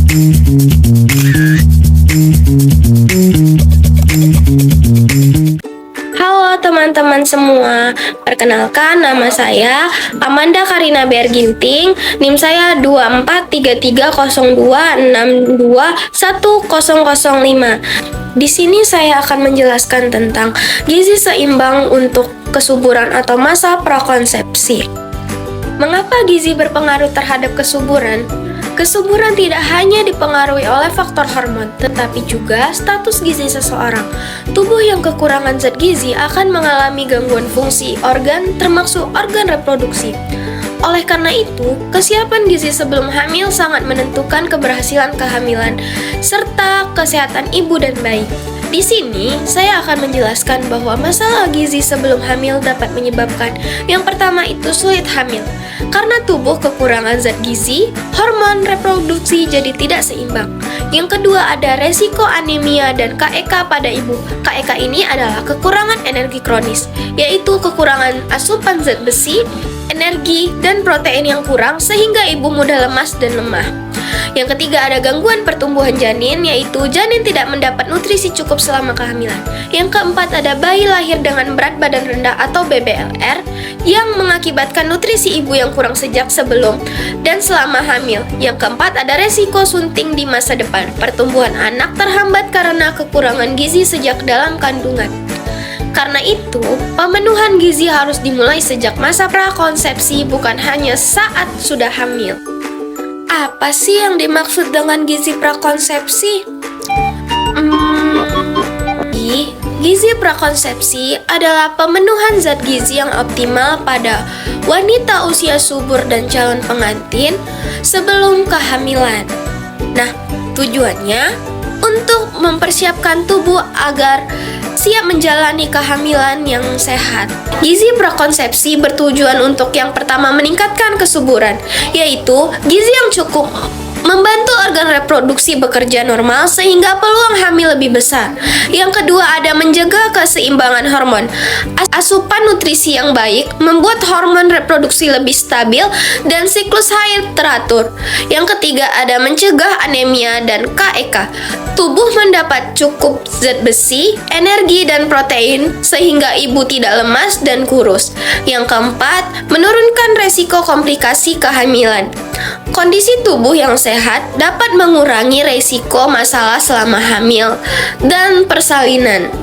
Halo teman-teman semua, perkenalkan nama saya Amanda Karina Berginting, NIM saya 243302621005. Di sini saya akan menjelaskan tentang gizi seimbang untuk kesuburan atau masa prakonsepsi. Mengapa gizi berpengaruh terhadap kesuburan? Kesuburan tidak hanya dipengaruhi oleh faktor hormon, tetapi juga status gizi seseorang. Tubuh yang kekurangan zat gizi akan mengalami gangguan fungsi organ, termasuk organ reproduksi. Oleh karena itu, kesiapan gizi sebelum hamil sangat menentukan keberhasilan kehamilan serta kesehatan ibu dan bayi. Di sini, saya akan menjelaskan bahwa masalah gizi sebelum hamil dapat menyebabkan yang pertama itu sulit hamil. Karena tubuh kekurangan zat gizi, hormon reproduksi jadi tidak seimbang. Yang kedua ada resiko anemia dan KEK pada ibu. KEK ini adalah kekurangan energi kronis, yaitu kekurangan asupan zat besi, energi, dan protein yang kurang sehingga ibu mudah lemas dan lemah. Yang ketiga ada gangguan pertumbuhan janin, yaitu janin tidak mendapat nutrisi cukup selama kehamilan. Yang keempat ada bayi lahir dengan berat badan rendah atau BBLR yang mengakibatkan nutrisi ibu yang kurang sejak sebelum dan selama hamil. Yang keempat ada resiko sunting di masa depan. Pertumbuhan anak terhambat karena kekurangan gizi sejak dalam kandungan. Karena itu, pemenuhan gizi harus dimulai sejak masa prakonsepsi, bukan hanya saat sudah hamil. Apa sih yang dimaksud dengan gizi prakonsepsi? Gizi prakonsepsi adalah pemenuhan zat gizi yang optimal pada wanita usia subur dan calon pengantin sebelum kehamilan. Nah, tujuannya untuk mempersiapkan tubuh agar siap menjalani kehamilan yang sehat. Gizi prakonsepsi bertujuan untuk yang pertama meningkatkan kesuburan, yaitu gizi yang cukup membantu organ reproduksi bekerja normal sehingga peluang hamil lebih besar. Yang kedua ada menjaga keseimbangan hormon. Asupan nutrisi yang baik membuat hormon reproduksi lebih stabil dan siklus haid teratur. Yang ketiga ada mencegah anemia dan KEK. Tubuh mendapat cukup zat besi, energi, dan protein sehingga ibu tidak lemas dan kurus. Yang keempat, menurunkan resiko komplikasi kehamilan. Kondisi tubuh yang sehat dapat mengurangi resiko masalah selama hamil dan persalinan.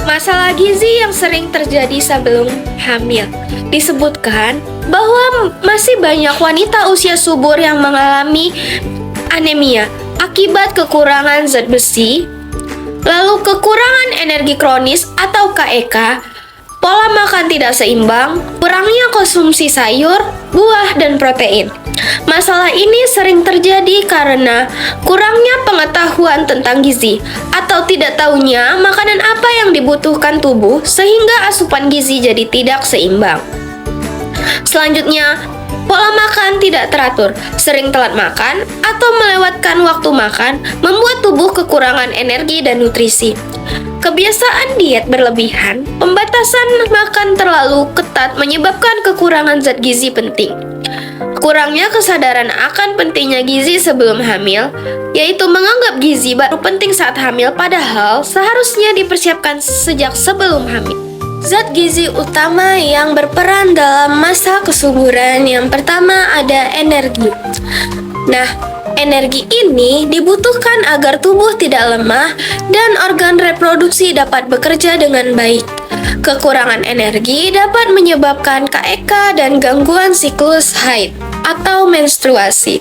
Masalah gizi yang sering terjadi sebelum hamil. Disebutkan bahwa masih banyak wanita usia subur yang mengalami anemia akibat kekurangan zat besi, lalu kekurangan energi kronis atau KEK, pola makan tidak seimbang, kurangnya konsumsi sayur, buah, dan protein. Masalah ini sering terjadi karena kurangnya pengetahuan tentang gizi atau tidak tahunya makanan apa yang dibutuhkan tubuh sehingga asupan gizi jadi tidak seimbang. Selanjutnya, pola makan tidak teratur, sering telat makan atau melewatkan waktu makan membuat tubuh kekurangan energi dan nutrisi. Kebiasaan diet berlebihan, pembatasan makan terlalu ketat menyebabkan kekurangan zat gizi penting. Kurangnya kesadaran akan pentingnya gizi sebelum hamil, yaitu menganggap gizi baru penting saat hamil padahal seharusnya dipersiapkan sejak sebelum hamil. Zat gizi utama yang berperan dalam masa kesuburan yang pertama ada energi. Nah, energi ini dibutuhkan agar tubuh tidak lemah dan organ reproduksi dapat bekerja dengan baik. Kekurangan energi dapat menyebabkan KEK dan gangguan siklus haid atau menstruasi.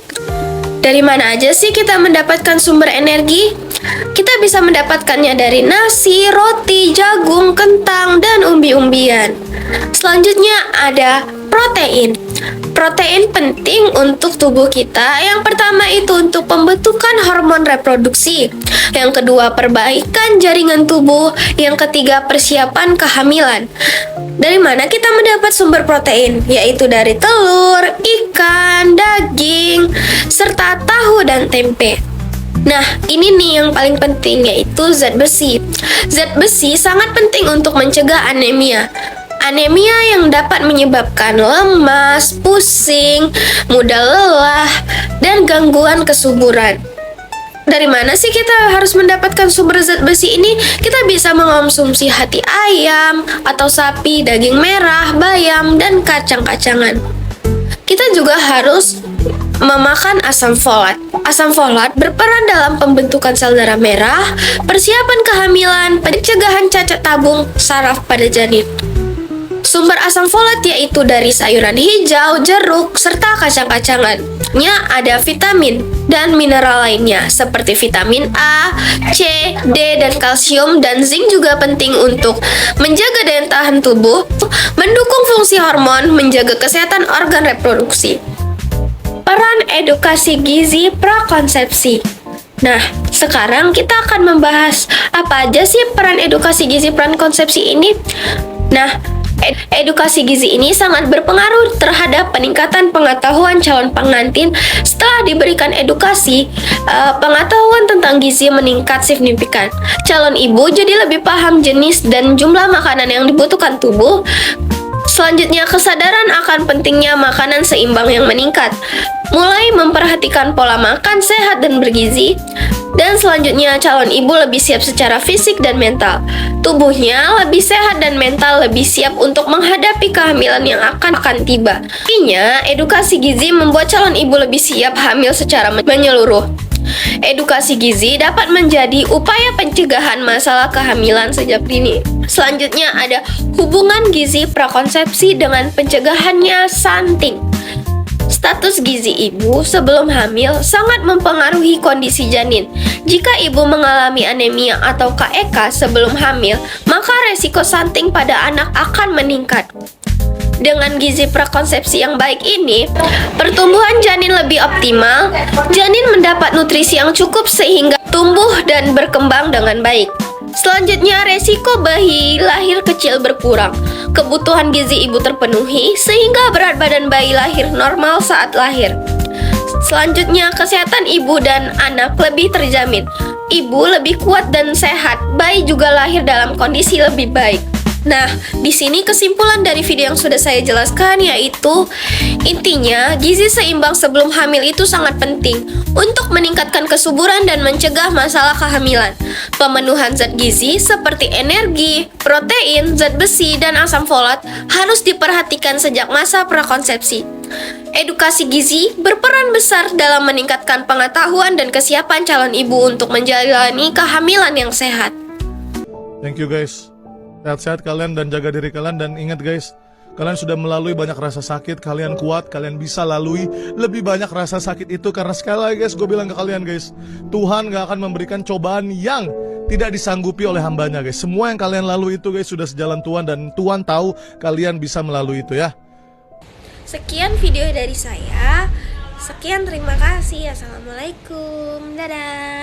Dari mana aja sih kita mendapatkan sumber energi? Kita bisa mendapatkannya dari nasi, roti, jagung, kentang, dan umbi-umbian. Selanjutnya ada protein. Protein penting untuk tubuh kita. Yang pertama itu untuk pembentukan hormon reproduksi. Yang kedua, perbaikan jaringan tubuh. Yang ketiga, persiapan kehamilan. Dari mana kita mendapat sumber protein? Yaitu dari telur, ikan, daging, serta tahu dan tempe. Nah, ini nih yang paling penting, yaitu zat besi. Zat besi sangat penting untuk mencegah anemia. Anemia yang dapat menyebabkan lemas, pusing, mudah lelah, dan gangguan kesuburan. Dari mana sih kita harus mendapatkan sumber zat besi ini? Kita bisa mengonsumsi hati ayam atau sapi, daging merah, bayam, dan kacang-kacangan. Kita juga harus memakan asam folat. Asam folat berperan dalam pembentukan sel darah merah, persiapan kehamilan, pencegahan cacat tabung saraf pada janin. Sumber asam folat yaitu dari sayuran hijau, jeruk, serta kacang-kacangan. Ada vitamin dan mineral lainnya seperti vitamin A, C, D, dan kalsium, dan zinc juga penting untuk menjaga daya tahan tubuh, mendukung fungsi hormon, menjaga kesehatan organ reproduksi. Peran edukasi gizi prakonsepsi. Nah, sekarang kita akan membahas apa aja sih peran edukasi gizi prakonsepsi ini. Nah, edukasi gizi ini sangat berpengaruh terhadap peningkatan pengetahuan calon pengantin. Setelah diberikan edukasi, pengetahuan tentang gizi meningkat signifikan. Calon ibu jadi lebih paham jenis dan jumlah makanan yang dibutuhkan tubuh. Selanjutnya, kesadaran akan pentingnya makanan seimbang yang meningkat. Mulai memperhatikan pola makan sehat dan bergizi. Dan selanjutnya, calon ibu lebih siap secara fisik dan mental. Tubuhnya lebih sehat dan mental lebih siap untuk menghadapi kehamilan yang akan tiba. Artinya, edukasi gizi membuat calon ibu lebih siap hamil secara menyeluruh. Edukasi gizi dapat menjadi upaya pencegahan masalah kehamilan sejak dini. Selanjutnya ada hubungan gizi prakonsepsi dengan pencegahannya stunting. Status gizi ibu sebelum hamil sangat mempengaruhi kondisi janin. Jika ibu mengalami anemia atau KEK sebelum hamil, maka resiko stunting pada anak akan meningkat. Dengan gizi prakonsepsi yang baik ini, pertumbuhan janin lebih optimal, janin mendapat nutrisi yang cukup sehingga tumbuh dan berkembang dengan baik. Selanjutnya, resiko bayi lahir kecil berkurang. Kebutuhan gizi ibu terpenuhi sehingga berat badan bayi lahir normal saat lahir. Selanjutnya, kesehatan ibu dan anak lebih terjamin. Ibu lebih kuat dan sehat, bayi juga lahir dalam kondisi lebih baik. Nah, di sini kesimpulan dari video yang sudah saya jelaskan yaitu intinya gizi seimbang sebelum hamil itu sangat penting untuk meningkatkan kesuburan dan mencegah masalah kehamilan. Pemenuhan zat gizi seperti energi, protein, zat besi, dan asam folat harus diperhatikan sejak masa prakonsepsi. Edukasi gizi berperan besar dalam meningkatkan pengetahuan dan kesiapan calon ibu untuk menjalani kehamilan yang sehat. Thank you guys. Sehat-sehat kalian dan jaga diri kalian. Dan ingat guys, kalian sudah melalui banyak rasa sakit. Kalian kuat, kalian bisa lalui lebih banyak rasa sakit itu. Karena sekali lagi guys, gue bilang ke kalian guys, Tuhan gak akan memberikan cobaan yang tidak disanggupi oleh hambanya guys. Semua yang kalian lalui itu guys sudah sejalan Tuhan. Dan Tuhan tahu kalian bisa melalui itu ya. Sekian video dari saya. Sekian, terima kasih. Assalamualaikum. Dadah.